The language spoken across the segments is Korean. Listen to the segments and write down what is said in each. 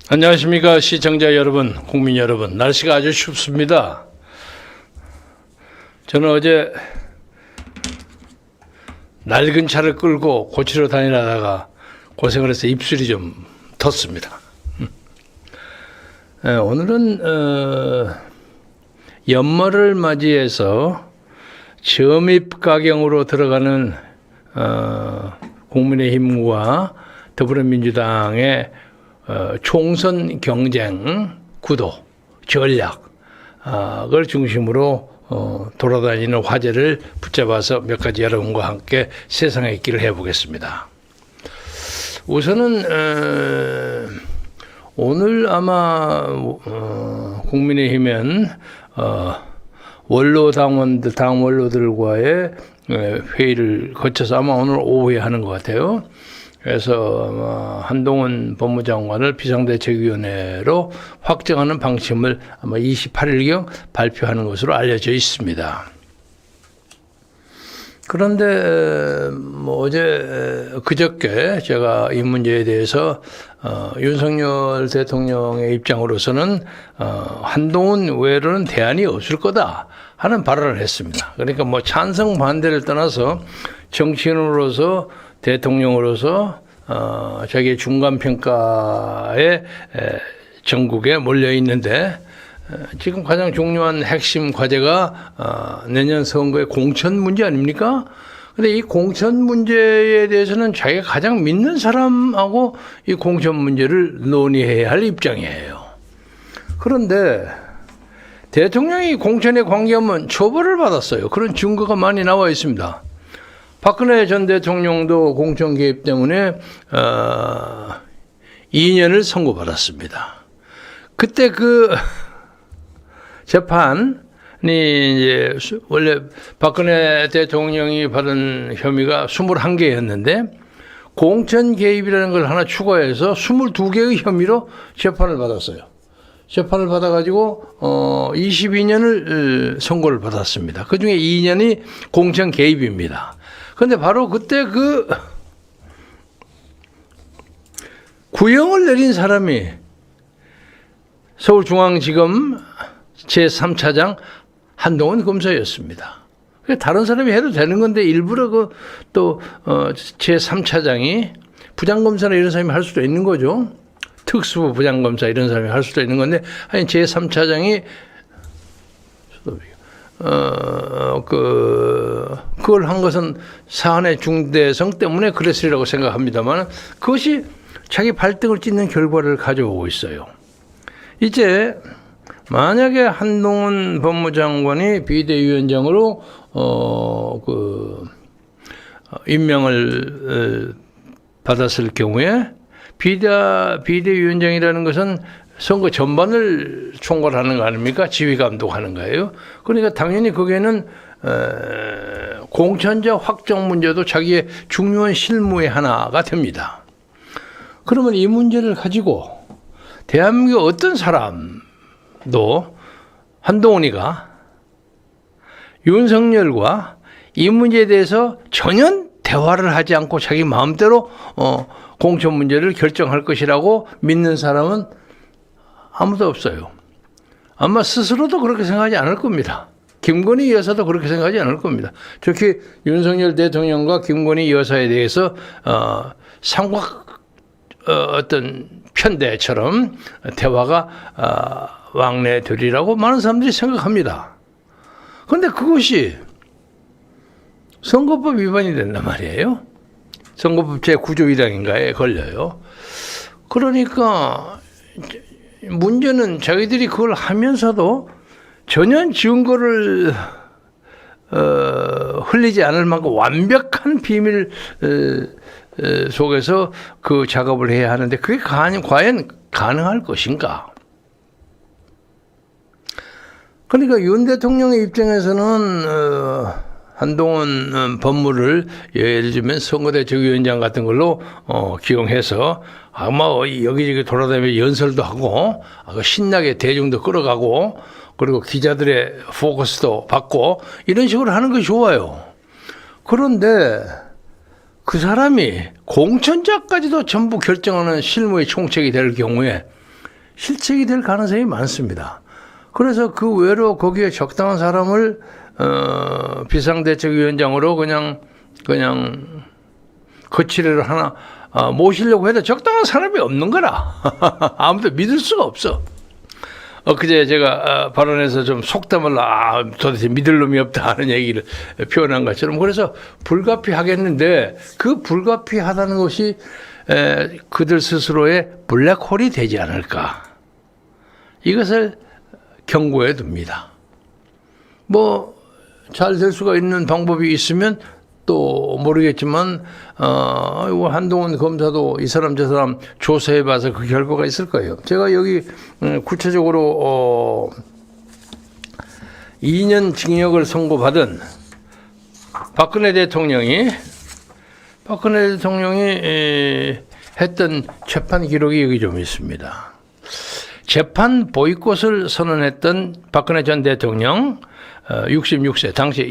안녕하십니까 시청자 여러분, 국민 여러분. 날씨가 아주 춥습니다. 저는 어제 낡은 차를 끌고 고치러 다니다가 고생을 해서 입술이 좀 텄습니다. 오늘은 연말을 맞이해서 점입가경으로 들어가는 국민의힘과 더불어민주당의 총선 경쟁 구도, 전략을 중심으로 돌아다니는 화제를 붙잡아서 몇 가지 여러분과 함께 세상의 길을 해보겠습니다. 우선은 오늘 아마 국민의힘은 원로 당원들, 당 원로들과의 회의를 거쳐서 아마 오늘 오후에 하는 것 같아요. 그래서 한동훈 법무장관을 비상대책위원회로 확정하는 방침을 아마 28일경 발표하는 것으로 알려져 있습니다. 그런데 그저께 제가 이 문제에 대해서 윤석열 대통령의 입장으로서는 한동훈 외로는 대안이 없을 거다 하는 발언을 했습니다. 그러니까 찬성 반대를 떠나서 정치인으로서 대통령으로서 자기의 중간평가에 전국에 몰려 있는데 지금 가장 중요한 핵심 과제가 내년 선거의 공천 문제 아닙니까? 근데 이 공천 문제에 대해서는 자기가 가장 믿는 사람하고 이 공천 문제를 논의해야 할 입장이에요. 그런데 대통령이 공천에 관계하면 처벌을 받았어요. 그런 증거가 많이 나와 있습니다. 박근혜 전 대통령도 공천 개입 때문에 2년을 선고받았습니다. 그때 그 재판이 이제 원래 박근혜 대통령이 받은 혐의가 21개였는데 공천 개입이라는 걸 하나 추가해서 22개의 혐의로 재판을 받았어요. 재판을 받아가지고 22년을 선고를 받았습니다. 그중에 2년이 공천 개입입니다. 그런데 바로 그때 그 구형을 내린 사람이 서울중앙지검 제3차장 한동훈 검사였습니다. 다른 사람이 해도 되는 건데 일부러 또 제3차장이 부장검사나 이런 사람이 할 수도 있는 거죠. 특수부 부장검사 이런 사람이 할 수도 있는 건데 아니 제3차장이 그걸 한 것은 사안의 중대성 때문에 그랬으리라고 생각합니다만 그것이 자기 발등을 찢는 결과를 가져오고 있어요. 이제 만약에 한동훈 법무장관이 비대위원장으로 임명을 받았을 경우에 비대위원장이라는 것은 선거 전반을 총괄하는 거 아닙니까? 지휘 감독하는 거예요. 그러니까 당연히 거기에는 공천자 확정 문제도 자기의 중요한 실무의 하나가 됩니다. 그러면 이 문제를 가지고 대한민국 어떤 사람도 한동훈이가 윤석열과 이 문제에 대해서 전혀 대화를 하지 않고 자기 마음대로 공천 문제를 결정할 것이라고 믿는 사람은 아무도 없어요. 아마 스스로도 그렇게 생각하지 않을 겁니다. 김건희 여사도 그렇게 생각하지 않을 겁니다. 특히 윤석열 대통령과 김건희 여사에 대해서 어떤 편대처럼 대화가 왕래되리라고 많은 사람들이 생각합니다. 그런데 그것이 선거법 위반이 된단 말이에요. 선거법 제9조 1항인가에 걸려요. 그러니까 문제는 자기들이 그걸 하면서도 전혀 증거를 흘리지 않을 만큼 완벽한 비밀 속에서 그 작업을 해야 하는데 그게 과연 가능할 것인가? 그러니까 윤 대통령의 입장에서는 한동훈 법무를 예를 들면 선거대책위원장 같은 걸로 기용해서 아마 여기저기 돌아다니며 연설도 하고 신나게 대중도 끌어가고 그리고 기자들의 포커스도 받고 이런 식으로 하는 것이 좋아요. 그런데 그 사람이 공천자까지도 전부 결정하는 실무의 총책이 될 경우에 실책이 될 가능성이 많습니다. 그래서 그 외로 거기에 적당한 사람을 비상대책위원장으로 그냥 거치레를 하나 모시려고 해도 적당한 사람이 없는 거라. 아무도 믿을 수가 없어. 그제 제가 발언에서 좀 속담을 도대체 믿을 놈이 없다 하는 얘기를 표현한 것처럼, 그래서 불가피하겠는데 그 불가피하다는 것이 그들 스스로의 블랙홀이 되지 않을까, 이것을 경고해 둡니다. 뭐 잘 될 수가 있는 방법이 있으면 또 모르겠지만 한동훈 검사도 이 사람 저 사람 조사해봐서 그 결과가 있을 거예요. 제가 여기 구체적으로 2년 징역을 선고받은 박근혜 대통령이 했던 재판 기록이 여기 좀 있습니다. 재판 보이콧을 선언했던 박근혜 전 대통령 66세, 당시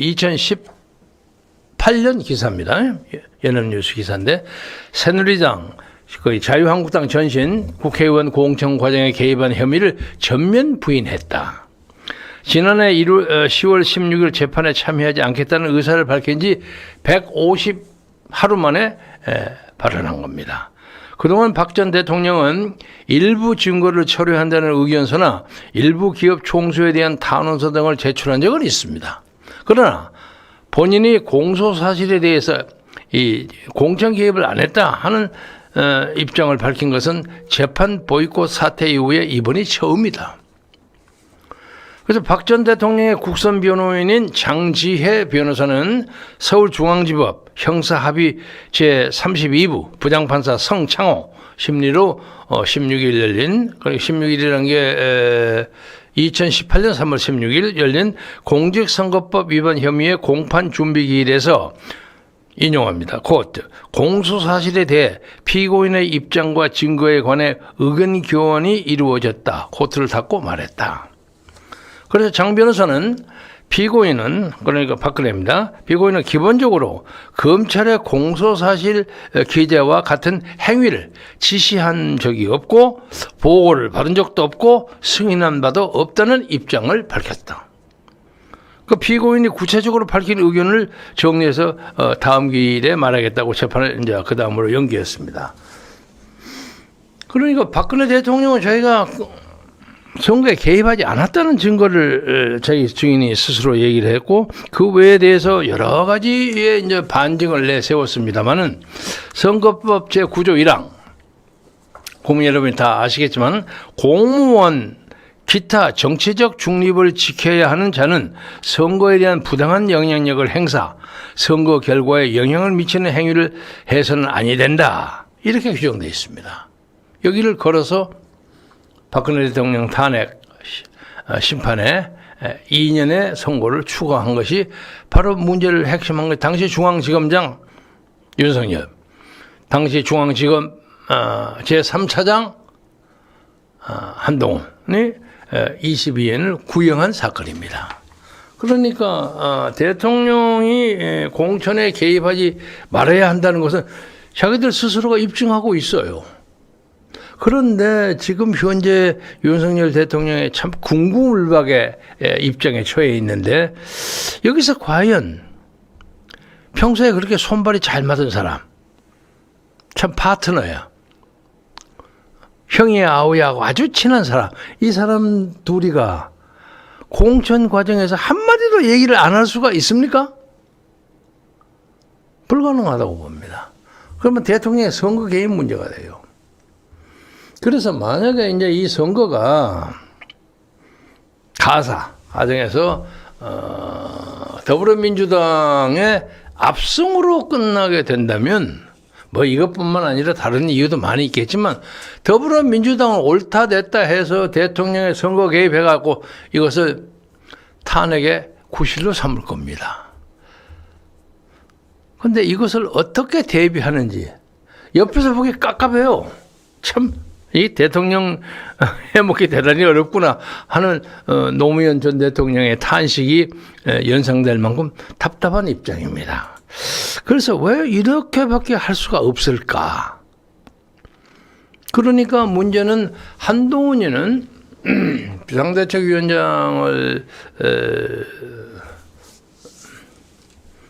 2018년 기사입니다. 연합뉴스 기사인데, 새누리당 거의 자유한국당 전신 국회의원 공천 과정에 개입한 혐의를 전면 부인했다. 지난해 10월 16일 재판에 참여하지 않겠다는 의사를 밝힌 지 150하루 만에 발언한 겁니다. 그동안 박 전 대통령은 일부 증거를 처리한다는 의견서나 일부 기업 총수에 대한 탄원서 등을 제출한 적은 있습니다. 그러나 본인이 공소 사실에 대해서 이 공천 개입을 안 했다 하는 입장을 밝힌 것은 재판 보이콧 사태 이후에 이번이 처음이다. 그래서 박 전 대통령의 국선 변호인인 장지혜 변호사는 서울중앙지법 형사합의 제32부 부장판사 성창호 심리로 16일 열린, 16일이라는 게 2018년 3월 16일 열린 공직선거법 위반 혐의의 공판 준비기일에서 인용합니다. 곧 공소사실에 대해 피고인의 입장과 증거에 관해 의견 교환이 이루어졌다. 코트를 닫고 말했다. 그래서 장 변호사는 피고인은, 그러니까 박근혜입니다. 피고인은 기본적으로 검찰의 공소사실 기재와 같은 행위를 지시한 적이 없고 보고를 받은 적도 없고 승인한 바도 없다는 입장을 밝혔다. 그 피고인이 구체적으로 밝힌 의견을 정리해서 다음 기일에 말하겠다고 재판을 이제 그 다음으로 연기했습니다. 그러니까 박근혜 대통령은 저희가 선거에 개입하지 않았다는 증거를 자기 증인이 스스로 얘기를 했고, 그 외에 대해서 여러 가지의 이제 반증을 내세웠습니다만은, 선거법 제9조 1항, 국민 여러분이 다 아시겠지만, 공무원 기타 정치적 중립을 지켜야 하는 자는 선거에 대한 부당한 영향력을 행사, 선거 결과에 영향을 미치는 행위를 해서는 아니 된다, 이렇게 규정되어 있습니다. 여기를 걸어서 박근혜 대통령 탄핵 심판에 2년의 선고를 추가한 것이 바로 문제를 핵심한 것. 당시 중앙지검장 윤석열, 당시 중앙지검 제3차장 한동훈이 22년을 구형한 사건입니다. 그러니까 대통령이 공천에 개입하지 말아야 한다는 것은 자기들 스스로가 입증하고 있어요. 그런데 지금 현재 윤석열 대통령의 참 궁금울박의 입장에 처해 있는데, 여기서 과연 평소에 그렇게 손발이 잘 맞은 사람, 참 파트너야, 형이 아우야하고 아주 친한 사람, 이 사람 둘이가 공천 과정에서 한마디도 얘기를 안 할 수가 있습니까? 불가능하다고 봅니다. 그러면 대통령의 선거 개입 문제가 돼요. 그래서 만약에 이제 이 선거가 가사 과정에서 더불어민주당의 압승으로 끝나게 된다면, 뭐 이것뿐만 아니라 다른 이유도 많이 있겠지만, 더불어민주당은 옳다 됐다 해서 대통령의 선거 개입해갖고 이것을 탄핵의 구실로 삼을 겁니다. 그런데 이것을 어떻게 대비하는지 옆에서 보기 깝깝해요. 참 이 대통령 해먹기 대단히 어렵구나 하는 노무현 전 대통령의 탄식이 연상될 만큼 답답한 입장입니다. 그래서 왜 이렇게밖에 할 수가 없을까? 그러니까 문제는 한동훈이는 비상대책위원장을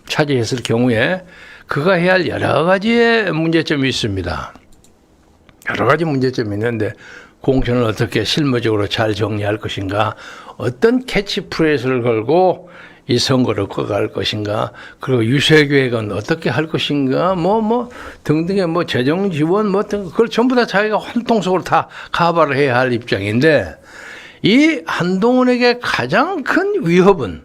차지했을 경우에 그가 해야 할 여러 가지의 문제점이 있습니다. 여러 가지 문제점이 있는데 공천을 어떻게 실무적으로 잘 정리할 것인가, 어떤 캐치프레이즈를 걸고 이 선거를 끌어갈 것인가, 그리고 유세계획은 어떻게 할 것인가, 등등의 재정 지원 그걸 전부 다 자기가 활동속으로 다 카바를 해야 할 입장인데, 이 한동훈에게 가장 큰 위협은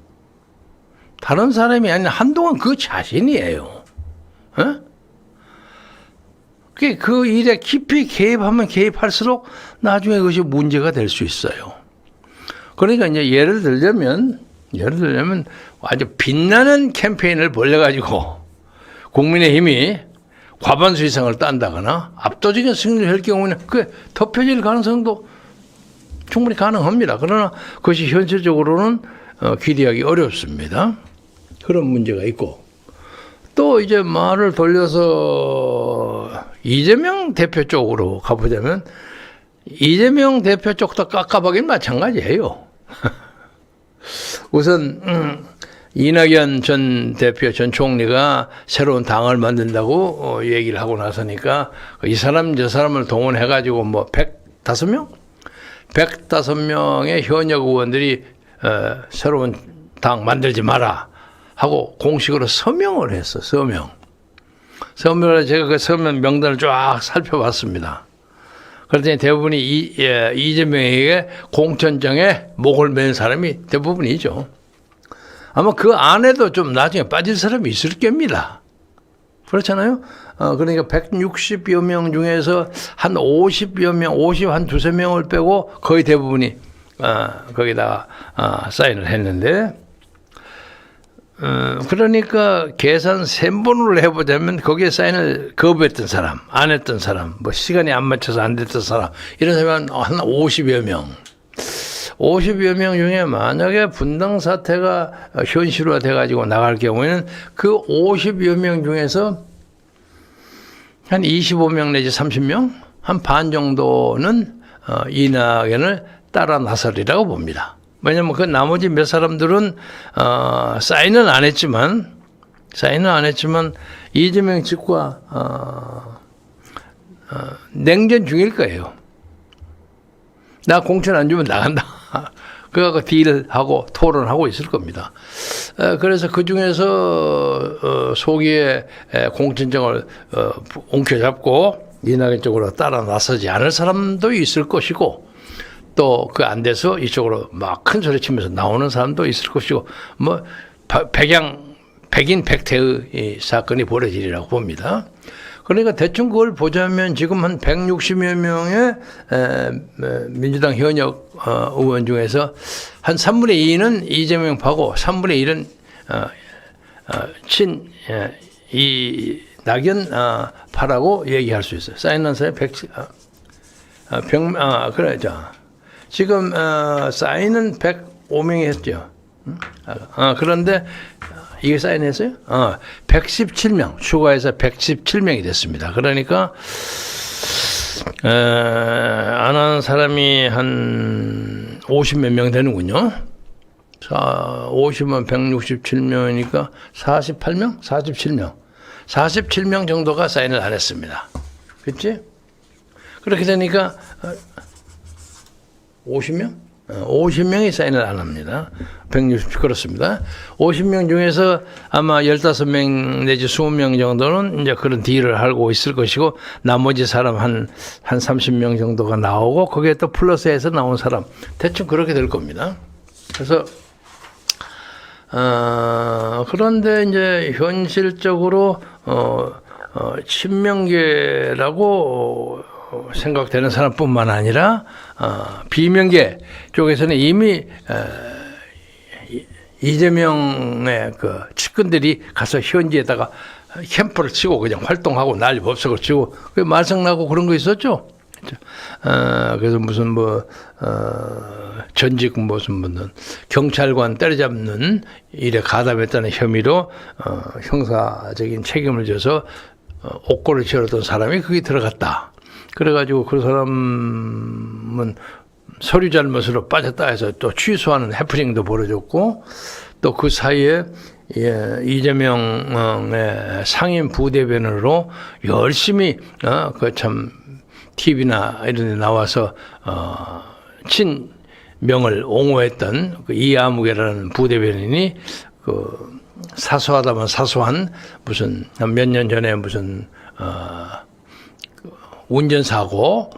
다른 사람이 아닌 한동훈 그 자신이에요. 그 일에 깊이 개입하면 개입할수록 나중에 그것이 문제가 될 수 있어요. 그러니까 이제 예를 들자면 아주 빛나는 캠페인을 벌려가지고 국민의힘이 과반수 이상을 딴다거나 압도적인 승리를 할 경우는 그게 덮여질 가능성도 충분히 가능합니다. 그러나 그것이 현실적으로는 기대하기 어렵습니다. 그런 문제가 있고, 또 이제 말을 돌려서 이재명 대표 쪽으로 가보자면 이재명 대표 쪽도 깝깝하긴 마찬가지예요. 우선 이낙연 전 대표, 전 총리가 새로운 당을 만든다고 얘기를 하고 나서니까 이 사람 저 사람을 동원해가지고 105명? 105명의 현역 의원들이 새로운 당 만들지 마라 하고 공식으로 서명을 했어. 서명을 제가 그 서명 명단을 쫙 살펴봤습니다. 그랬더니 대부분이 이재명에게 공천장에 목을 맨 사람이 대부분이죠. 아마 그 안에도 좀 나중에 빠질 사람이 있을 겁니다. 그렇잖아요? 그러니까 160여 명 중에서 한 50여 명, 한 두세 명을 빼고 거의 대부분이 거기다가 사인을 했는데, 그러니까 계산 3번으로 해보자면 거기에 사인을 거부했던 사람, 안 했던 사람, 시간이 안 맞춰서 안 됐던 사람, 이런 사람은 한 50여 명. 50여 명 중에 만약에 분당 사태가 현실화 돼가지고 나갈 경우에는 그 50여 명 중에서 한 25명 내지 30명, 한 반 정도는 이낙연을 따라 나서리라고 봅니다. 왜냐면 그 나머지 몇 사람들은 사인은 안 했지만 이재명 측과 냉전 중일 거예요. 나 공천 안 주면 나간다. 그래서 딜하고 토론하고 있을 겁니다. 그래서 그 중에서 소기에 공천장을 옮겨잡고 이낙연 쪽으로 따라 나서지 않을 사람도 있을 것이고, 또 그 안 돼서 이쪽으로 막 큰 소리 치면서 나오는 사람도 있을 것이고, 백인 백태의 사건이 벌어지리라고 봅니다. 그러니까 대충 그걸 보자면 지금 한 160여 명의 민주당 현역 의원 중에서 한 3분의 2는 이재명 파고 3분의 1은 이낙연 파라고 얘기할 수 있어요. 사인한 사람이 그래죠. 지금 사인은 105명이 했죠. 그런데 이게 사인했어요? 117명 추가해서 117명이 됐습니다. 그러니까 안 하는 사람이 한 50몇 명 되는군요. 50은 167명이니까 48명? 47명. 47명 정도가 사인을 안 했습니다. 그렇지? 그렇게 되니까 50명? 50명이 사인을 안 합니다. 160 그렇습니다. 50명 중에서 아마 15명 내지 20명 정도는 이제 그런 딜을 하고 있을 것이고, 나머지 사람 한 30명 정도가 나오고, 거기에 또 플러스해서 나온 사람, 대충 그렇게 될 겁니다. 그래서 그런데 이제 현실적으로 친명계라고 생각되는 사람뿐만 아니라 비명계 쪽에서는 이미 이재명의 그 측근들이 가서 현지에다가 캠프를 치고 그냥 활동하고 난리 법석을 치고 말썽 나고 그런 거 있었죠. 그래서 무슨 전직 무슨 경찰관 때려잡는 일에 가담했다는 혐의로 형사적인 책임을 져서 옥고를 치렀던 사람이 거기 들어갔다. 그래가지고 그 사람은 서류 잘못으로 빠졌다 해서 또 취소하는 해프닝도 벌어졌고, 또 그 사이에 이재명의 상임 부대변으로 열심히 그 참 TV나 이런 데 나와서 친명을 옹호했던 그 이아무개라는 부대변인이 그 사소하다만 사소한 무슨 몇 년 전에 무슨 운전사고에서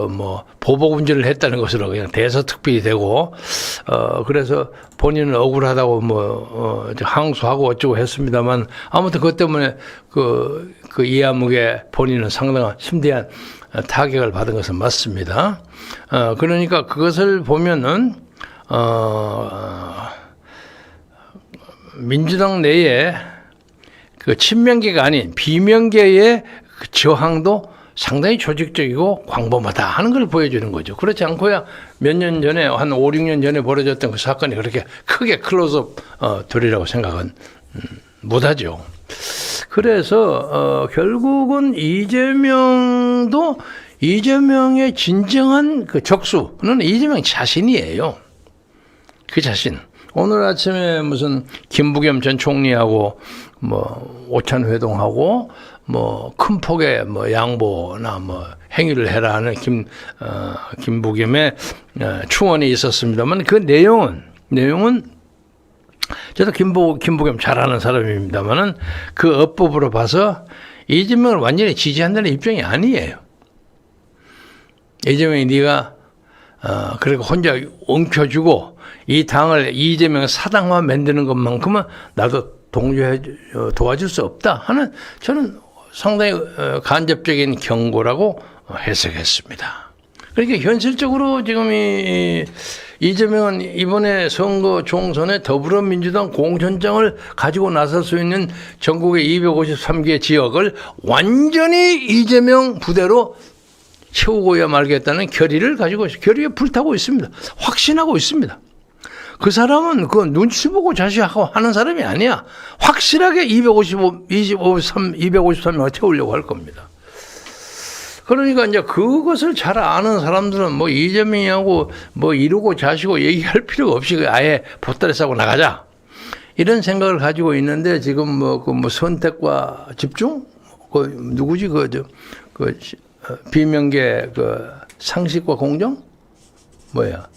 뭐 보복 운전을 했다는 것으로 그냥 대서특필이 되고, 그래서 본인은 억울하다고 뭐 항소하고 어쩌고 했습니다만, 아무튼 그것 때문에 그 이아무개 본인은 상당한 심대한 타격을 받은 것은 맞습니다. 그러니까 그것을 보면은 민주당 내에 그 친명계가 아닌 비명계의 그 저항도 상당히 조직적이고 광범하다 하는 걸 보여주는 거죠. 그렇지 않고야 몇 년 전에 한 5, 6년 전에 벌어졌던 그 사건이 그렇게 크게 클로즈업 되리라고 생각은 못하죠. 그래서 결국은 이재명의 진정한 그 적수는 이재명 자신이에요. 그 자신. 오늘 아침에 무슨 김부겸 전 총리하고 뭐 오찬 회동하고 뭐 큰 폭의 뭐 양보나 뭐 행위를 해라 하는 김부겸의 충언이 있었습니다만, 그 내용은 저도 김부겸 잘하는 사람입니다만은 그 어법으로 봐서 이재명을 완전히 지지한다는 입장이 아니에요. 이재명이 네가 그렇게 혼자 엉켜주고 이 당을 이재명 사당화 만드는 것만큼은 나도 도와줄 수 없다 하는, 저는 상당히 간접적인 경고라고 해석했습니다. 그러니까 현실적으로 지금 이재명은 이번에 선거 총선에 더불어민주당 공천장을 가지고 나설 수 있는 전국의 253개 지역을 완전히 이재명 부대로 채우고야 말겠다는 결의를 결의에 불타고 있습니다. 확신하고 있습니다. 그 사람은 그 눈치 보고 자시하고 하는 사람이 아니야. 확실하게 253명을 채우려고 할 겁니다. 그러니까 이제 그것을 잘 아는 사람들은 뭐 이재명이하고 뭐 이루고 자시고 얘기할 필요가 없이 아예 보따리 싸고 나가자, 이런 생각을 가지고 있는데, 지금 뭐 선택과 집중? 누구지? 비명계 상식과 공정? 뭐야?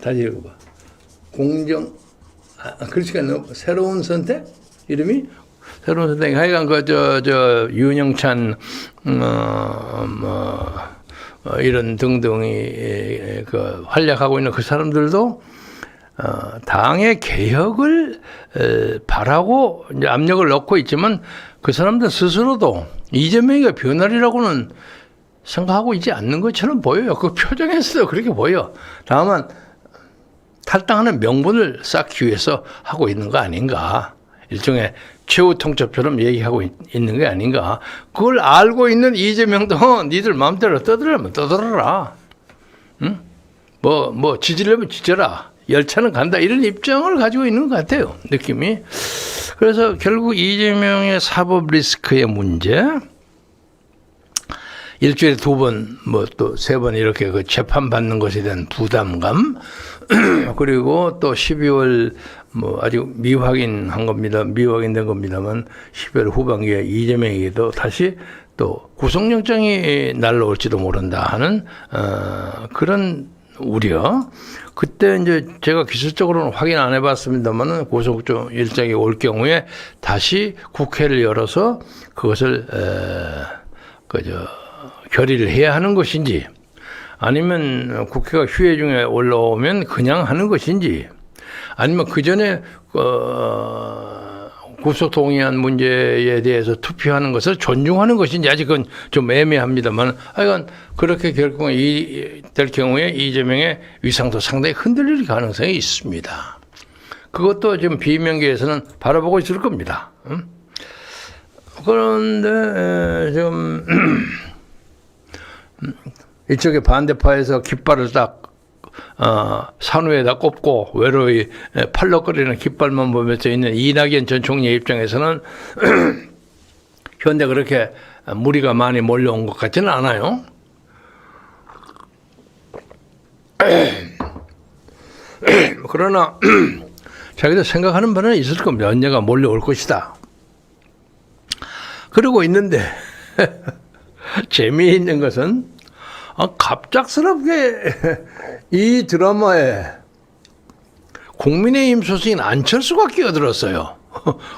다시 읽어봐. 공정, 그렇지가 않나? 새로운 선택? 이름이? 새로운 선택. 하여간 윤영찬, 이런 등등이 활약하고 있는 그 사람들도 당의 개혁을 바라고 이제 압력을 넣고 있지만, 그 사람들 스스로도 이재명이가 변하리라고는 생각하고 있지 않는 것처럼 보여요. 그 표정에서도 그렇게 보여. 다만 탈당하는 명분을 쌓기 위해서 하고 있는 거 아닌가. 일종의 최후 통첩처럼 얘기하고 있는 게 아닌가. 그걸 알고 있는 이재명도 니들 마음대로 떠들려면 떠들어라. 응? 뭐 지지려면 지져라. 열차는 간다. 이런 입장을 가지고 있는 것 같아요. 느낌이. 그래서 결국 이재명의 사법 리스크의 문제, 일주일에 2번, 뭐 또 3번 이렇게 그 재판받는 것에 대한 부담감, 그리고 또 12월 뭐 아직 미확인된 겁니다만 12월 후반기에 이재명에게도 다시 또 구속영장이 날라올지도 모른다 하는 그런 우려. 그때 이제 제가 기술적으로는 확인 안 해봤습니다만은 구속영 일정이 올 경우에 다시 국회를 열어서 그것을 결의를 해야 하는 것인지, 아니면 국회가 휴회 중에 올라오면 그냥 하는 것인지, 아니면 그 전에 구속 동의안 문제에 대해서 투표하는 것을 존중하는 것인지, 아직은 좀 애매합니다만, 하여간 그렇게 될 경우에 이재명의 위상도 상당히 흔들릴 가능성이 있습니다. 그것도 지금 비명계에서는 바라보고 있을 겁니다. 그런데 좀 이쪽에 반대파에서 깃발을 딱 산후에다 꼽고 외로이 팔럭거리는 깃발만 보면서 있는 이낙연 전 총리의 입장에서는 현대 그렇게 무리가 많이 몰려온 것 같지는 않아요. 그러나 자기도 생각하는 바는 있을 겁니다. 언젠가 몰려올 것이다. 그러고 있는데 재미있는 것은 갑작스럽게 이 드라마에 국민의힘 소속인 안철수가 끼어들었어요.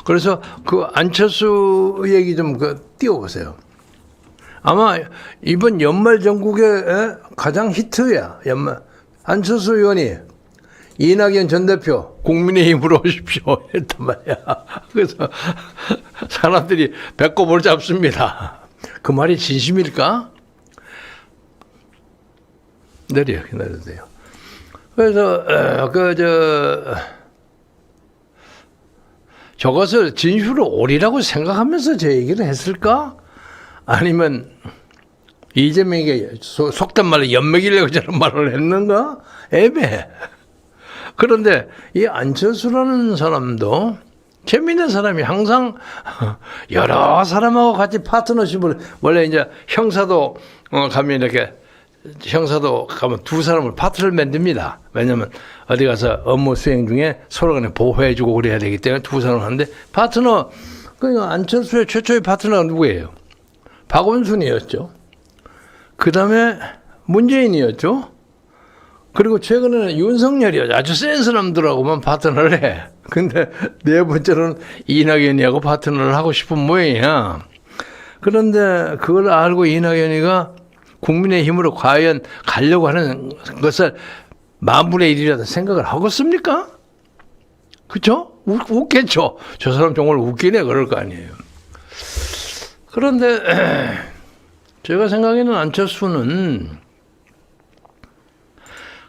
그래서 그 안철수 얘기 좀 띄워보세요. 아마 이번 연말 전국의 가장 히트야. 연말 안철수 의원이 이낙연 전 대표 국민의힘으로 오십시오 했단 말이야. 그래서 사람들이 배꼽을 잡습니다. 그 말이 진심일까? 기다려도 돼요. 그래서 저것을 진실로 옳으라고 생각하면서 제 얘기를 했을까? 아니면 이재명에게 속된 말로 엿먹이려고 저런 말을 했는가? 애매해. 그런데 이 안철수라는 사람도 재미있는 사람이 항상 여러 사람하고 같이 파트너십을, 원래 이제 형사도 가면 두 사람을 파트를 만듭니다. 왜냐하면 어디 가서 업무 수행 중에 서로 간에 보호해주고 그래야 되기 때문에 두 사람을 하는데, 파트너, 그러니까 안철수의 최초의 파트너가 누구예요? 박원순이었죠. 그 다음에 문재인이었죠. 그리고 최근에는 윤석열이었죠. 아주 센 사람들하고만 파트너를 해. 근데 네 번째로는 이낙연이하고 파트너를 하고 싶은 모양이야. 그런데 그걸 알고 이낙연이가 국민의힘으로 과연 가려고 하는 것을 만분의 1이라도 생각을 하겠습니까? 그렇죠? 웃겠죠. 저 사람 정말 웃기네 그럴 거 아니에요. 그런데 제가 생각에는 안철수는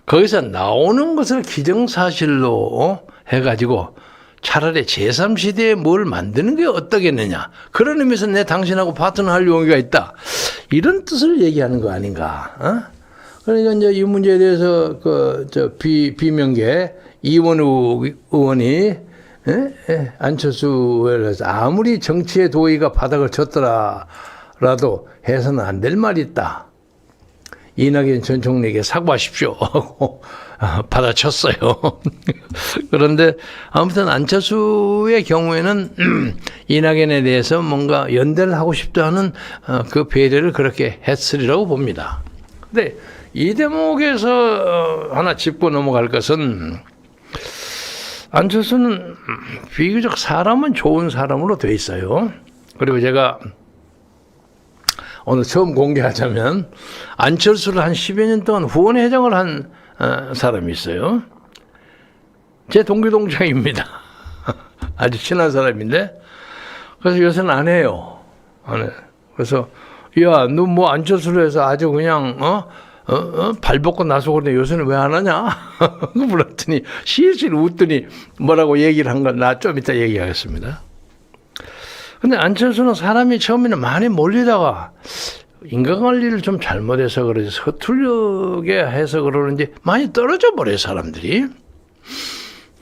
거기서 나오는 것을 기정사실로 해가지고 차라리 제3시대에 뭘 만드는 게 어떠겠느냐. 그런 의미에서 내 당신하고 파트너 할 용의가 있다. 이런 뜻을 얘기하는 거 아닌가. 그러니까 이제 이 문제에 대해서 비명계 이원우 의원이 안철수에 대해서 아무리 정치의 도의가 바닥을 쳤더라도 해서는 안 될 말이 있다. 이낙연 전 총리에게 사과하십시오 하고 받아쳤어요. 그런데 아무튼 안철수의 경우에는 이낙연에 대해서 뭔가 연대를 하고 싶다 하는 그 배려를 그렇게 했으리라고 봅니다. 근데 이 대목에서 하나 짚고 넘어갈 것은, 안철수는 비교적 사람은 좋은 사람으로 돼 있어요. 그리고 제가 오늘 처음 공개하자면 안철수를 한 10여 년 동안 후원회장을 한 사람이 있어요. 제 동기동창입니다. 아주 친한 사람인데, 그래서 요새는 안 해요. 안 해. 그래서 야, 너 뭐 안철수로 해서 아주 그냥 발 벗고 나서고 요새는 왜 안 하냐? 물었더니 실실 웃더니 뭐라고 얘기를 한 건 나 좀 이따 얘기하겠습니다. 근데 안철수는 사람이 처음에는 많이 몰리다가 인간관리를 좀 잘못해서 그러지, 서툴게 해서 그러는지 많이 떨어져 버려요, 사람들이.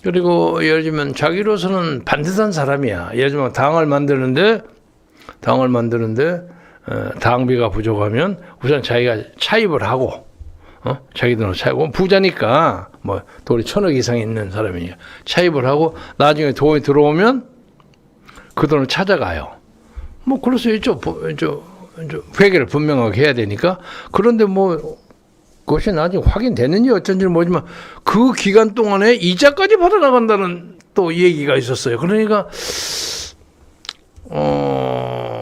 그리고 예를 들면 자기로서는 반듯한 사람이야. 예를 들면 당을 만드는데 당비가 부족하면 우선 자기가 차입을 하고, 자기 돈으로 차입하고, 부자니까 뭐 돈이 1,000억 이상 있는 사람이니까 차입을 하고, 나중에 돈이 들어오면 그 돈을 찾아가요. 뭐 그럴 수 있죠. 회계를 분명하게 해야 되니까. 그런데 뭐 그것이 나중에 확인됐는지 어쩐지 모르지만 그 기간 동안에 이자까지 받아나간다는 또 얘기가 있었어요. 그러니까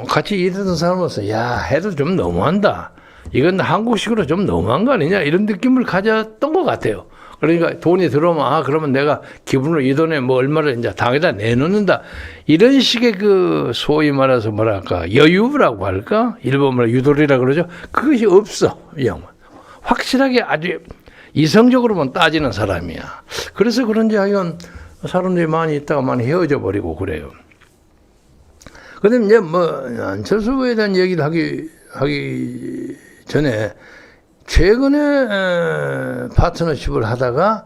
같이 일하던 사람으로서 야, 해도 좀 너무한다. 이건 한국식으로 좀 너무한 거 아니냐, 이런 느낌을 가졌던 것 같아요. 그러니까 돈이 들어오면 그러면 내가 기분으로 이 돈에 뭐 얼마를 이제 당에다 내놓는다, 이런 식의 그 소위 말해서 뭐랄까 여유라고 할까, 일본말로 유도리라 그러죠. 그것이 없어. 이 양반 확실하게 아주 이성적으로만 따지는 사람이야. 그래서 그런지 하여간 사람들이 많이 있다가 많이 헤어져 버리고 그래요. 그런데 이제 뭐 안철수에 대한 얘기를 하기 전에 최근에 파트너십을 하다가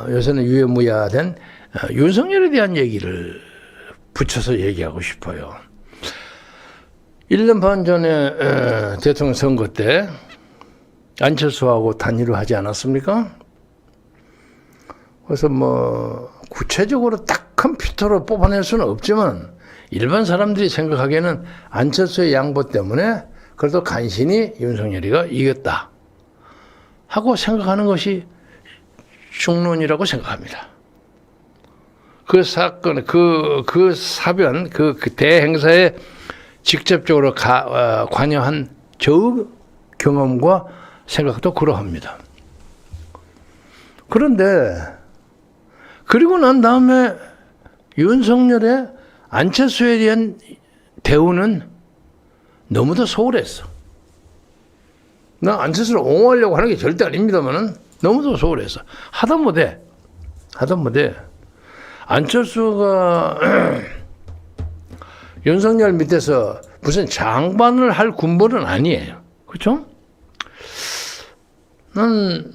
요새는 유야무야된 윤석열에 대한 얘기를 붙여서 얘기하고 싶어요. 1년 반 전에 대통령 선거 때 안철수하고 단일화 하지 않았습니까? 그래서 뭐 구체적으로 딱 컴퓨터로 뽑아낼 수는 없지만 일반 사람들이 생각하기에는 안철수의 양보 때문에 그래도 간신히 윤석열이가 이겼다 하고 생각하는 것이 중론이라고 생각합니다. 그 사건, 그 사변, 그 대행사에 직접적으로 관여한 저의 경험과 생각도 그러합니다. 그런데 그리고 난 다음에 윤석열의 안철수에 대한 대우는 너무도 소홀했어. 나 안철수를 옹호하려고 하는 게 절대 아닙니다만은 너무도 소홀했어. 하다못해 안철수가 윤석열 밑에서 무슨 장관을 할 군번은 아니에요. 그렇죠? 난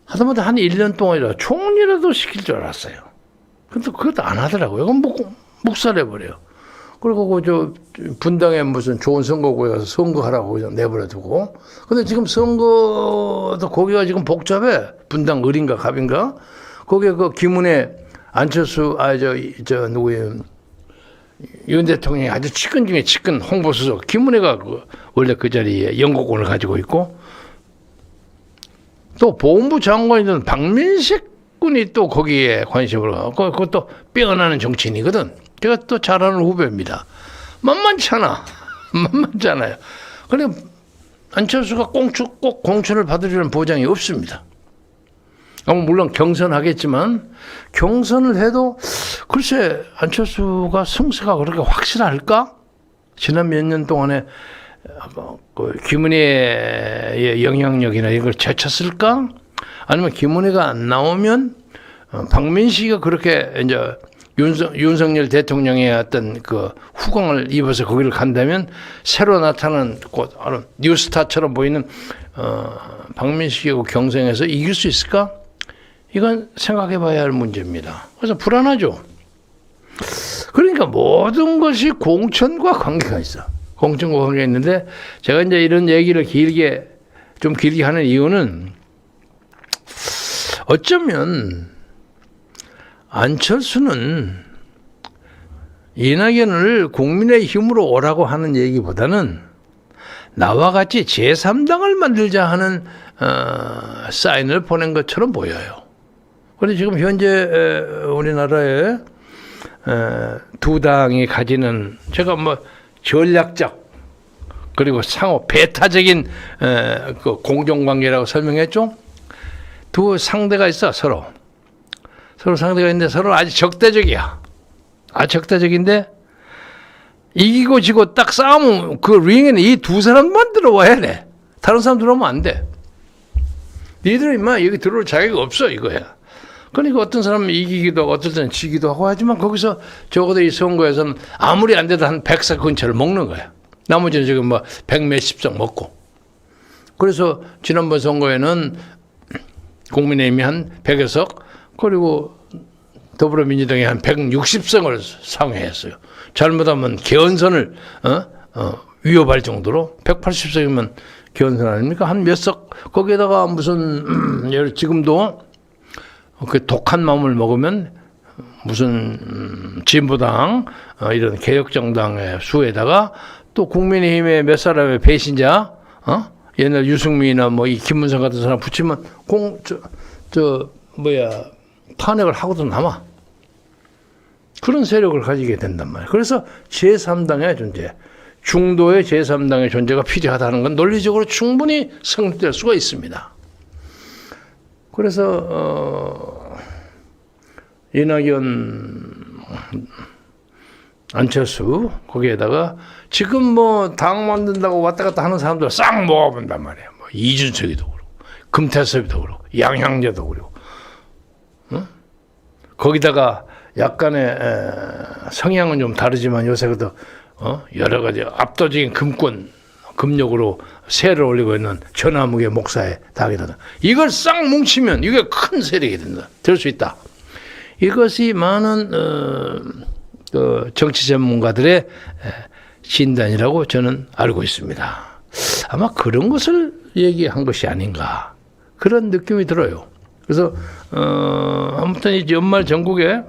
하다못해 한 1년 동안이라 총리라도 시킬 줄 알았어요. 근데 그것도 안 하더라고요. 이건 묵살해버려요. 그리고 저 분당에 무슨 좋은 선거구에 가서 선거하라고 그냥 내버려 두고. 근데 지금 선거도 거기가 지금 복잡해. 분당 을인가 갑인가? 거기에 그 김은혜 안철수 누구예요? 윤 대통령이 아주 측근 중에 측근 홍보수석 김은혜가 원래 그 자리에 영국권을 가지고 있고 또 보훈부 장관이던 박민식 군이 또 거기에 관심을 갖고 그것도 빼어나는 정치인이거든. 제가 또 잘 아는 후배입니다. 만만치 않아요. 그런데 안철수가 꼭 공천을 받으려는 보장이 없습니다. 물론 경선하겠지만 경선을 해도 글쎄 안철수가 승세가 그렇게 확실할까? 지난 몇 년 동안에 김은혜의 영향력이나 이걸 제쳤을까? 아니면 김은혜가 안 나오면 박민식이가 그렇게 이제 윤석열 대통령의 어떤 그 후광을 입어서 거기를 간다면 새로 나타난 뉴스타처럼 보이는 박민식하고 경쟁해서 이길 수 있을까? 이건 생각해 봐야 할 문제입니다. 그래서 불안하죠. 그러니까 모든 것이 공천과 관계가 있어. 공천과 관계가 있는데 제가 이제 이런 얘기를 길게 하는 이유는 어쩌면 안철수는 이낙연을 국민의힘으로 오라고 하는 얘기보다는 나와 같이 제3당을 만들자 하는 사인을 보낸 것처럼 보여요. 그런데 지금 현재 우리나라에 두 당이 가지는 제가 뭐 전략적 그리고 상호 배타적인 그 공정관계라고 설명했죠. 두 상대가 있어 서로 상대가 있는데 서로 아주 적대적이야. 적대적인데 이기고 지고 딱 싸우면 그 링에는 이 두 사람만 들어와야 돼. 다른 사람 들어오면 안 돼. 니들은 인마 여기 들어올 자격이 없어 이거야. 그러니까 어떤 사람은 이기기도 하고 어떤 사람은 지기도 하고 하지만 거기서 적어도 이 선거에서는 아무리 안 돼도 한 100석 근처를 먹는 거야. 나머지는 지금 뭐 100몇십 석 먹고. 그래서 지난번 선거에는 국민의힘이 한 100여 석 그리고 더불어민주당이 한 160석을 상회했어요. 잘못하면 개헌선을 위협할 정도로 180석이면 개헌선 아닙니까? 한 몇 석 거기에다가 무슨 지금도 그 독한 마음을 먹으면 무슨 진보당 이런 개혁정당의 수에다가 또 국민의힘의 몇 사람의 배신자 옛날 유승민이나 뭐 이 김문성 같은 사람 붙이면 탄핵을 하고도 남아. 그런 세력을 가지게 된단 말이에요. 그래서 제3당의 존재, 중도의 제3당의 존재가 필요하다는 건 논리적으로 충분히 성립될 수가 있습니다. 그래서 이낙연, 안철수 거기에다가 지금 뭐 당 만든다고 왔다 갔다 하는 사람들 싹 모아본단 말이에요. 뭐 이준석이도 그렇고 금태섭이도 그렇고 양향재도 그렇고 거기다가 약간의 성향은 좀 다르지만 요새 그래도 여러 가지 압도적인 금력으로 세를 올리고 있는 전화무게 목사의 당이라든 이걸 싹 뭉치면 이게 큰 세력이 된다. 될 수 있다. 이것이 많은 정치 전문가들의 진단이라고 저는 알고 있습니다. 아마 그런 것을 얘기한 것이 아닌가 그런 느낌이 들어요. 그래서 아무튼 이 연말 전국에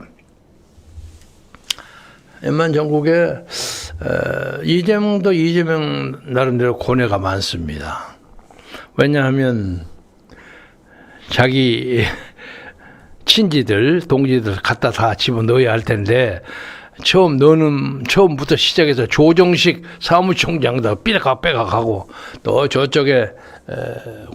이재명도 이재명 나름대로 고뇌가 많습니다. 왜냐하면 자기 친지들, 동지들 갖다 다 집어넣어야 할 텐데 처음부터 시작해서 조정식 사무총장도 빼가가고 또 저쪽에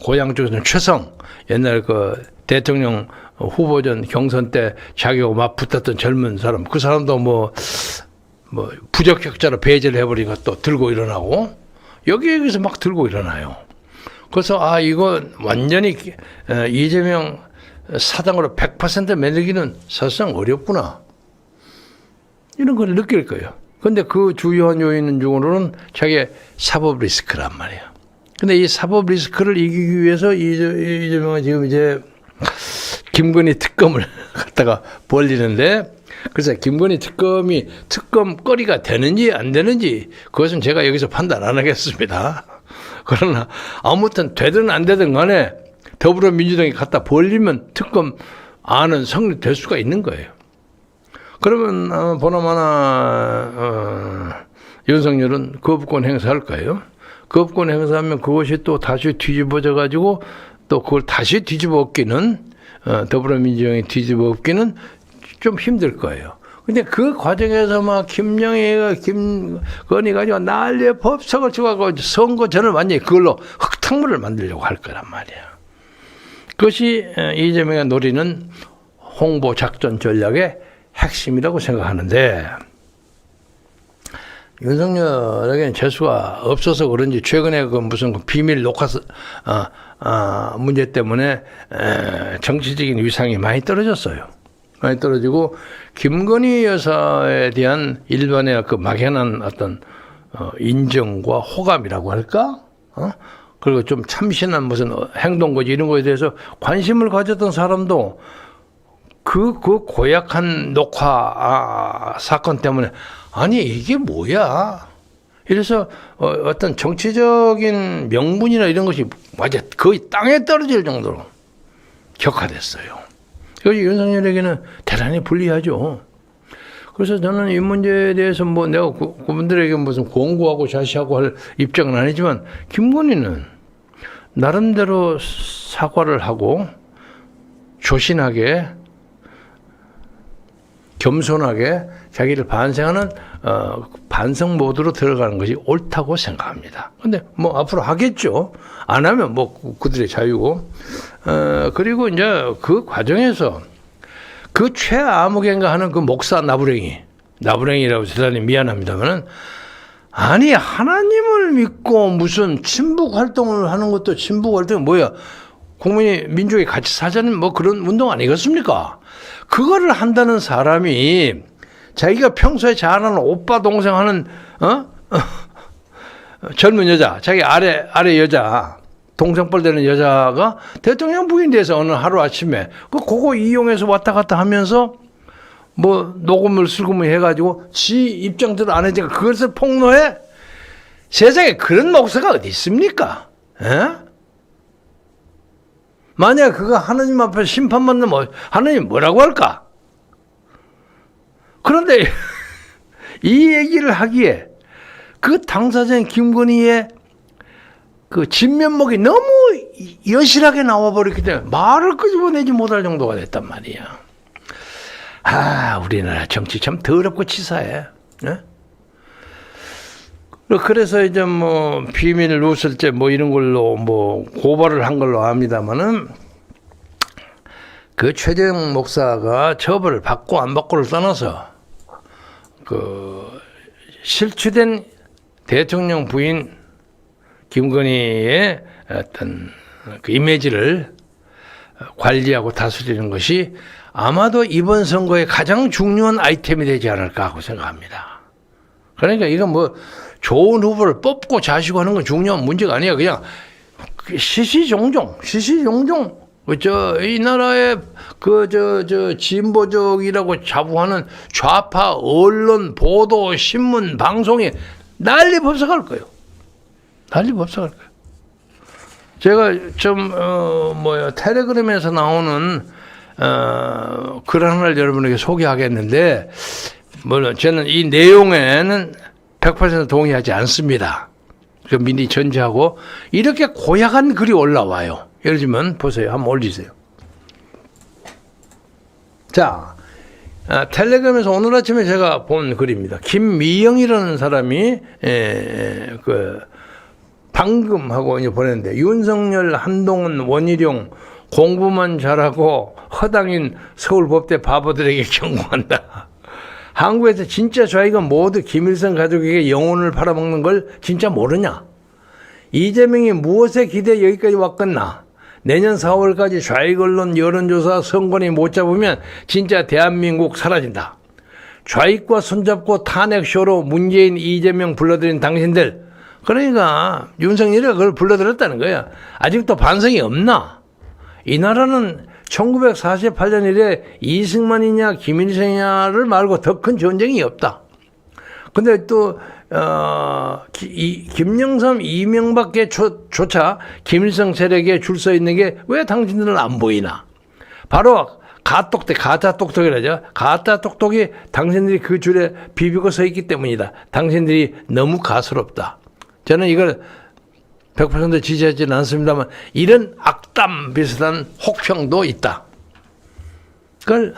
고향 쪽에서는 최성 옛날 그 대통령 후보전 경선 때 자기하고 막 붙었던 젊은 사람 그 사람도 뭐 부적격자로 배제를 해버리니까 또 들고 일어나고 여기에서 막 들고 일어나요. 그래서 이거 완전히 이재명 사당으로 100% 매기는 사실상 어렵구나 이런 걸 느낄 거예요. 그런데 그 주요한 요인 중으로는 자기의 사법 리스크란 말이에요. 근데 이 사법 리스크를 이기기 위해서 이재명은 지금 이제 김건희 특검을 갖다가 벌리는데 그래서 김건희 특검거리가 되는지 안 되는지 그것은 제가 여기서 판단 안 하겠습니다. 그러나 아무튼 되든 안 되든 간에 더불어민주당이 갖다 벌리면 특검 안은 성립될 수가 있는 거예요. 그러면 보나마나 윤석열은 거부권 행사할 거예요. 거부권 행사하면 그것이 또 다시 뒤집어져 가지고 또 그걸 다시 뒤집어 엎기는 더불어민주당이 뒤집어 엎기는 좀 힘들 거예요. 근데 그 과정에서 막 김영애가 김건희 가지고 난리의 법석을 치고 선거 전을 완전히 그걸로 흙탕물을 만들려고 할 거란 말이야. 그것이 이재명이 노리는 홍보 작전 전략의 핵심이라고 생각하는데 윤석열에게는 재수가 없어서 그런지 최근에 그 무슨 비밀 녹화 문제 때문에 정치적인 위상이 많이 떨어졌어요. 많이 떨어지고 김건희 여사에 대한 일반의 그 막연한 어떤 인정과 호감이라고 할까? 그리고 좀 참신한 무슨 행동거지 이런 거에 대해서 관심을 가졌던 사람도 그 고약한 녹화 사건 때문에 아니 이게 뭐야? 이래서 어떤 정치적인 명분이나 이런 것이 맞아 거의 땅에 떨어질 정도로 격화됐어요. 그래서 윤석열에게는 대단히 불리하죠. 그래서 저는 이 문제에 대해서 뭐 내가 그분들에게 무슨 권고하고 자시하고 할 입장은 아니지만 김건희는 나름대로 사과를 하고 조신하게 겸손하게 자기를 반성하는 반성 모드로 들어가는 것이 옳다고 생각합니다. 근데 뭐 앞으로 하겠죠. 안 하면 뭐 그들의 자유고. 그리고 이제 그 과정에서 그 최아무개인가 하는 그 목사 나부랭이라고 대단히 미안합니다만은 아니 하나님을 믿고 무슨 친북 활동을 하는 것도 친북 활동이 뭐야? 국민이 민족이 같이 사자는 뭐 그런 운동 아니겠습니까? 그거를 한다는 사람이 자기가 평소에 잘하는 오빠 동생 하는 젊은 여자, 자기 아래 여자, 동생뻘 되는 여자가 대통령 부인 돼서 어느 하루 아침에 그거 이용해서 왔다 갔다 하면서 뭐 녹음을 슬금을 해가지고 지 입장대로 안 해지니까 그것을 폭로해? 세상에 그런 목사가 어디 있습니까? 에? 만약 그거 하나님 앞에 심판받는 하나님 뭐라고 할까? 그런데 이 얘기를 하기에 그 당사자인 김건희의 그 진면목이 너무 여실하게 나와버렸기 때문에 말을 끄집어내지 못할 정도가 됐단 말이야. 우리나라 정치 참 더럽고 치사해. 네? 그래서 이제 뭐 비밀 누설죄 뭐 이런 걸로 뭐 고발을 한 걸로 압니다만은 그 최재형 목사가 처벌을 받고 안 받고를 떠나서 그 실추된 대통령 부인 김건희의 어떤 그 이미지를 관리하고 다스리는 것이 아마도 이번 선거의 가장 중요한 아이템이 되지 않을까 하고 생각합니다. 그러니까 이건 뭐 좋은 후보를 뽑고 자시고 하는 건 중요한 문제가 아니야. 그냥 시시종종 이 나라의 진보적이라고 자부하는 좌파 언론, 보도, 신문, 방송이 난리 법석할 거예요. 난리 법석할 거예요. 제가 텔레그램에서 나오는, 글 하나를 여러분에게 소개하겠는데, 물론 저는 이 내용에는 100% 동의하지 않습니다. 그 미리 전제하고, 이렇게 고약한 글이 올라와요. 예를 들면, 보세요. 한번 올리세요. 자, 텔레그램에서 오늘 아침에 제가 본 글입니다. 김미영이라는 사람이, 방금 하고 이제 보냈는데, 윤석열, 한동훈, 원희룡, 공부만 잘하고 허당인 서울법대 바보들에게 경고한다. 한국에서 진짜 좌익은 모두 김일성 가족에게 영혼을 팔아먹는 걸 진짜 모르냐? 이재명이 무엇에 기대 여기까지 왔겠나? 내년 4월까지 좌익 언론 여론조사 선거니 못 잡으면 진짜 대한민국 사라진다. 좌익과 손잡고 탄핵쇼로 문재인, 이재명 불러들인 당신들, 그러니까 윤석열이 그걸 불러들였다는 거야. 아직도 반성이 없나? 이 나라는 1948년 이래 이승만이냐 김일성이냐를 말고 더 큰 전쟁이 없다. 근데 또 김영삼, 이명박계조차 김일성 세력에 줄 서 있는 게 왜 당신들은 안 보이나? 바로 가짜 똑똑이라죠. 가짜 똑똑이 당신들이 그 줄에 비비고 서 있기 때문이다. 당신들이 너무 가스럽다. 저는 이걸 100% 지지하지는 않습니다만 이런 악담 비슷한 혹평도 있다. 그걸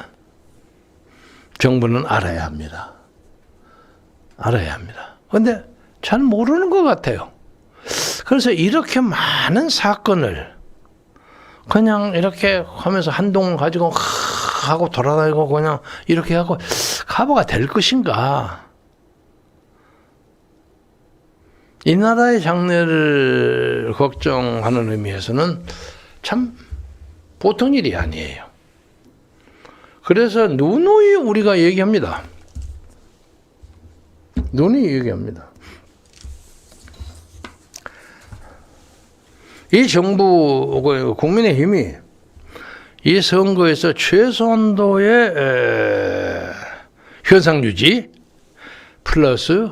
정부는 알아야 합니다. 알아야 합니다. 그런데 잘 모르는 것 같아요. 그래서 이렇게 많은 사건을 그냥 이렇게 하면서 한동훈 가지고 하고 돌아다니고 그냥 이렇게 하고 커버가 될 것인가. 이 나라의 장래를 걱정하는 의미에서는 참 보통 일이 아니에요. 그래서 누누이 우리가 얘기합니다. 누누이 얘기합니다. 이 정부, 국민의힘이 이 선거에서 최소한도의 현상 유지 플러스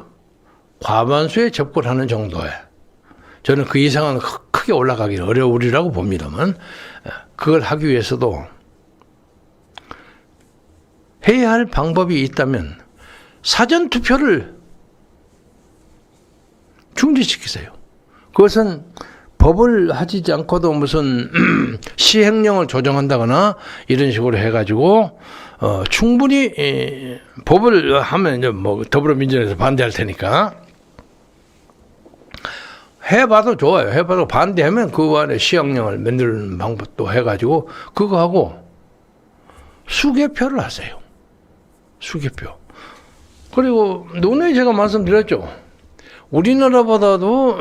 과반수에 접근하는 정도에, 저는 그 이상은 크게 올라가기 어려우리라고 봅니다만, 그걸 하기 위해서도 해야 할 방법이 있다면 사전투표를 중지시키세요. 그것은 법을 하지 않고도 무슨 시행령을 조정한다거나 이런 식으로 해가지고 충분히 법을 하면 이제 뭐 더불어민주당에서 반대할 테니까 해봐도 좋아요. 해봐도 반대하면 그 안에 시행령을 만드는 방법도 해가지고 그거 하고 수개표를 하세요. 수개표. 그리고 누누이 제가 말씀드렸죠. 우리나라보다도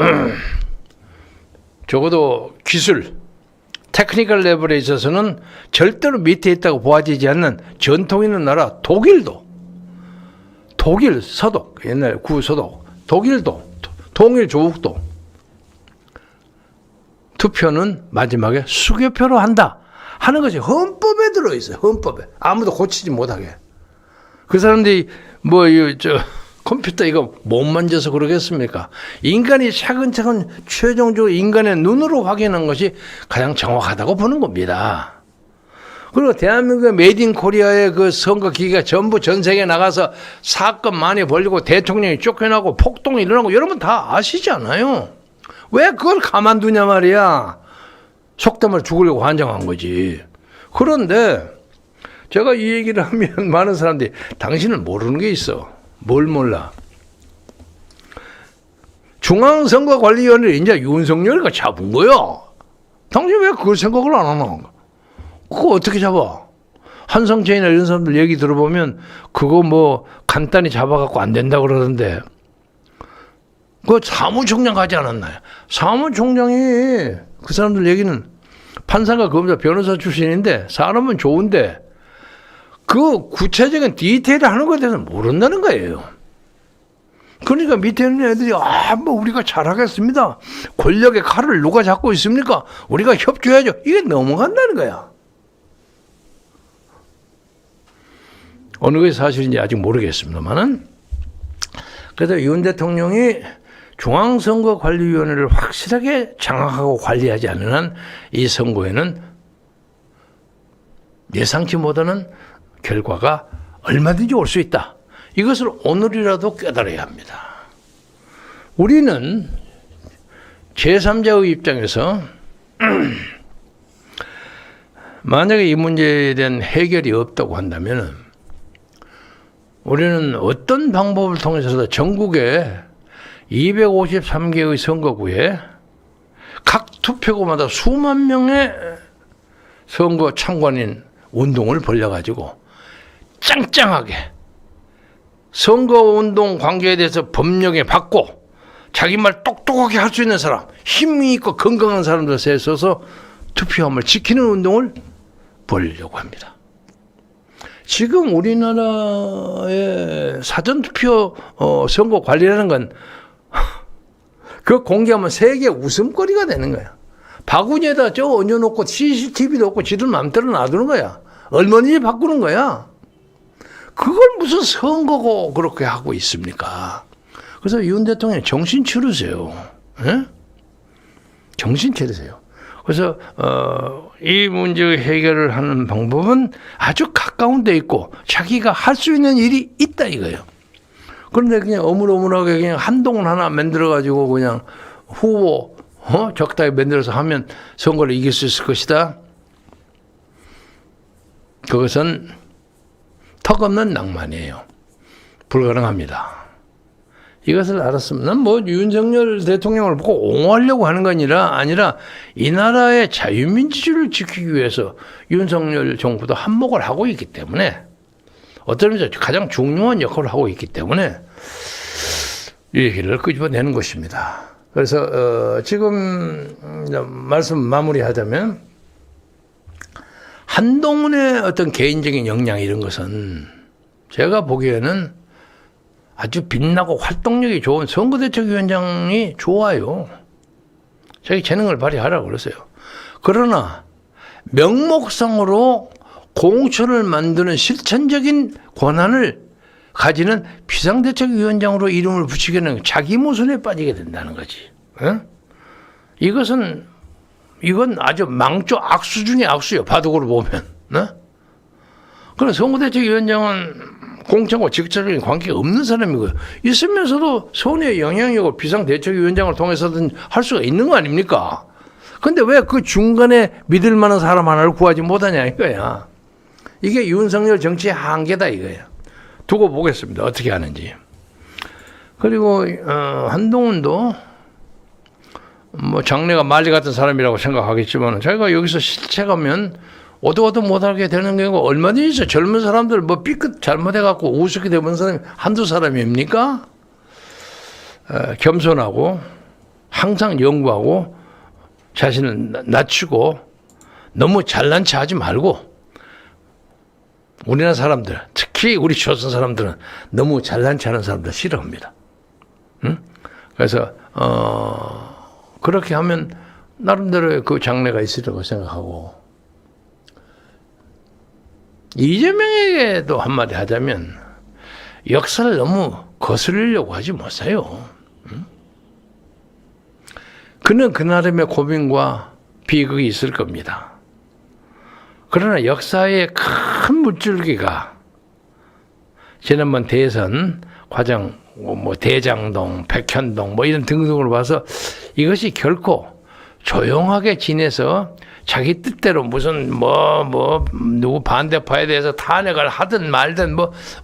적어도 기술, 테크니컬 레벨에 있어서는 절대로 밑에 있다고 보아지지 않는 전통 있는 나라 독일도, 독일 서독, 옛날 구서독, 독일도, 통일 조국도 투표는 마지막에 수개표로 한다 하는 것이 헌법에 들어있어요. 헌법에. 아무도 고치지 못하게. 그 사람들이 컴퓨터 이거 못 만져서 그러겠습니까? 인간이 차근차근 최종적으로 인간의 눈으로 확인한 것이 가장 정확하다고 보는 겁니다. 그리고 대한민국의 메이드 인 코리아의 그 선거 기계가 전부 전 세계에 나가서 사건 많이 벌리고 대통령이 쫓겨나고 폭동이 일어나고 여러분 다 아시잖아요. 왜 그걸 가만두냐 말이야. 속담을 죽으려고 환장한 거지. 그런데 제가 이 얘기를 하면 많은 사람들이 당신은 모르는 게 있어. 뭘 몰라? 중앙선거관리위원회를 이제 윤석열이가 잡은 거야. 당신 왜 그걸 생각을 안 하나? 그거 어떻게 잡아? 한성채이나 이런 사람들 얘기 들어보면 그거 뭐 간단히 잡아갖고 안 된다 그러던데. 그거 사무총장 가지 않았나요? 사무총장이 그 사람들 얘기는 판사가 검사 변호사 출신인데 사람은 좋은데 그 구체적인 디테일을 하는 것에 대해서 모른다는 거예요. 그러니까 밑에 있는 애들이 뭐 우리가 잘하겠습니다. 권력의 칼을 누가 잡고 있습니까? 우리가 협조해야죠. 이게 넘어간다는 거야. 어느 것이 사실인지 아직 모르겠습니다만은 그래도 윤 대통령이 중앙선거관리위원회를 확실하게 장악하고 관리하지 않는 한 이 선거에는 예상치 못하는 결과가 얼마든지 올 수 있다. 이것을 오늘이라도 깨달아야 합니다. 우리는 제3자의 입장에서 만약에 이 문제에 대한 해결이 없다고 한다면 우리는 어떤 방법을 통해서도 전국에 253개의 선거구에 각 투표구마다 수만 명의 선거 참관인 운동을 벌려가지고 짱짱하게 선거운동 관계에 대해서 법령에 받고 자기 말 똑똑하게 할 수 있는 사람, 힘이 있고 건강한 사람들 세서서 투표함을 지키는 운동을 벌이려고 합니다. 지금 우리나라의 사전투표 선거 관리라는 건 그 공개하면 세계 웃음거리가 되는 거야. 바구니에다 저 얹어놓고 CCTV도 없고 지들 마음대로 놔두는 거야. 얼마든지 바꾸는 거야. 그걸 무슨 선거고 그렇게 하고 있습니까? 그래서 윤 대통령 정신 차리세요. 예? 정신 차리세요. 그래서 이 문제의 해결을 하는 방법은 아주 가까운 데 있고 자기가 할 수 있는 일이 있다 이거예요. 그런데 그냥 어물어물하게 그냥 한동훈 하나 만들어가지고 그냥 후보 적당히 만들어서 하면 선거를 이길 수 있을 것이다. 그것은 턱없는 낭만이에요. 불가능합니다. 이것을 알았으면 뭐 윤석열 대통령을 보고 옹호하려고 하는 건 아니라 이 나라의 자유민주주의를 지키기 위해서 윤석열 정부도 한몫을 하고 있기 때문에 어떤 의미에서 가장 중요한 역할을 하고 있기 때문에 이 얘기를 끄집어내는 것입니다. 그래서 지금 말씀 마무리하자면 한동훈의 어떤 개인적인 역량 이런 것은 제가 보기에는 아주 빛나고 활동력이 좋은 선거대책위원장이 좋아요. 자기 재능을 발휘하라고 그랬어요. 그러나 명목상으로 공천을 만드는 실천적인 권한을 가지는 비상대책위원장으로 이름을 붙이게는 자기 모순에 빠지게 된다는 거지. 어? 이건 아주 망조 악수 중에 악수요. 바둑으로 보면. 어? 그럼 선거대책위원장은 공천과 직접적인 관계가 없는 사람이고요. 있으면서도 손해의 영향력을 비상대책위원장을 통해서든 할 수가 있는 거 아닙니까? 근데 왜 그 중간에 믿을 만한 사람 하나를 구하지 못하냐 이거야. 이게 윤석열 정치의 한계다 이거야. 두고 보겠습니다. 어떻게 하는지. 그리고 한동훈도 뭐 장래가 말리 같은 사람이라고 생각하겠지만 자기가 여기서 실체가면 오도오도 못하게 되는 경우가 얼마든지 있어요. 젊은 사람들 뭐 삐끗 잘못해갖고 우습게 되는 사람이 한두 사람입니까? 겸손하고 항상 연구하고 자신을 낮추고 너무 잘난 체 하지 말고 우리나라 사람들 특히 우리 조선 사람들은 너무 잘난 체 하는 사람들 싫어합니다. 응? 그래서 그렇게 하면 나름대로의 그 장래가 있으리라고 생각하고 이재명에게도 한마디 하자면 역사를 너무 거스르려고 하지 마세요. 응? 그는 그 나름의 고민과 비극이 있을 겁니다. 그러나 역사의 큰 물줄기가 지난번 대선 과정 뭐 대장동, 백현동 뭐 이런 등등으로 봐서 이것이 결코 조용하게 지내서 자기 뜻대로 무슨 누구 반대파에 대해서 탄핵을 하든 말든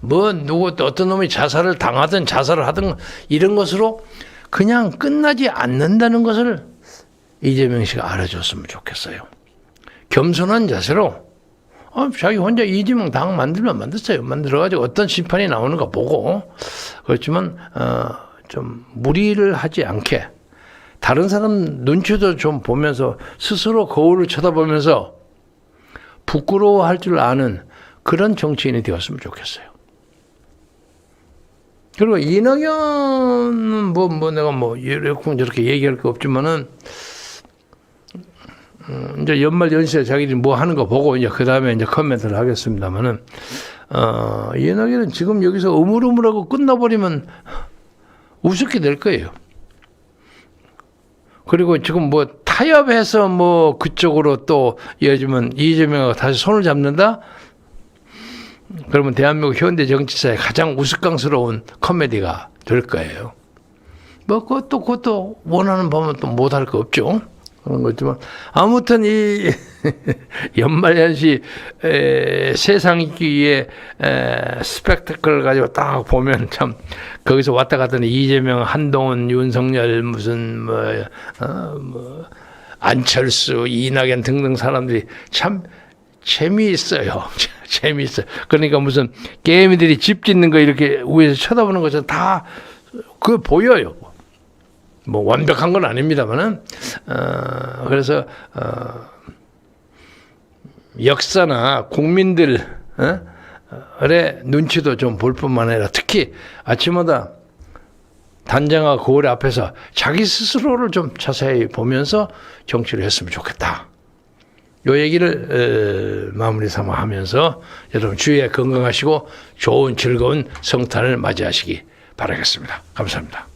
누구 어떤 놈이 자살을 당하든 자살을 하든 이런 것으로 그냥 끝나지 않는다는 것을 이재명 씨가 알아줬으면 좋겠어요. 겸손한 자세로 자기 혼자 이재명 당 만들면 만들었어요. 만들어가지고 어떤 심판이 나오는가 보고 그렇지만 좀 무리를 하지 않게 다른 사람 눈치도 좀 보면서 스스로 거울을 쳐다보면서 부끄러워할 줄 아는 그런 정치인이 되었으면 좋겠어요. 그리고 이낙연은 뭐 내가 뭐 이렇게 저렇게 얘기할 거 없지만은 이제 연말 연시에 자기들이 뭐 하는 거 보고 이제 그 다음에 이제 코멘트를 하겠습니다만은 이낙연은 지금 여기서 우물우물하고 끝나버리면 우습게 될 거예요. 그리고 지금 뭐 타협해서 뭐 그쪽으로 또 예지면 이재명하고 다시 손을 잡는다? 그러면 대한민국 현대 정치사의 가장 우스꽝스러운 코미디가 될 거예요. 뭐 그것도 원하는 바면 또 못할 거 없죠. 그런 거지만 아무튼 이 연말연시 세상 인기의 스펙타클을 가지고 딱 보면 참 거기서 왔다 갔더니 이재명, 한동훈, 윤석열 무슨 뭐 안철수, 이낙연 등등 사람들이 참 재미있어요. 재미있어요. 그러니까 무슨 게임들이 집 짓는 거 이렇게 위에서 쳐다보는 것처럼 다 그거 보여요. 뭐 완벽한 건 아닙니다만은 그래서 역사나 국민들의 눈치도 좀 볼 뿐만 아니라 특히 아침마다 단장과 거울 앞에서 자기 스스로를 좀 자세히 보면서 정치를 했으면 좋겠다. 요 얘기를 마무리 삼아 하면서 여러분 주위에 건강하시고 좋은 즐거운 성탄을 맞이하시기 바라겠습니다. 감사합니다.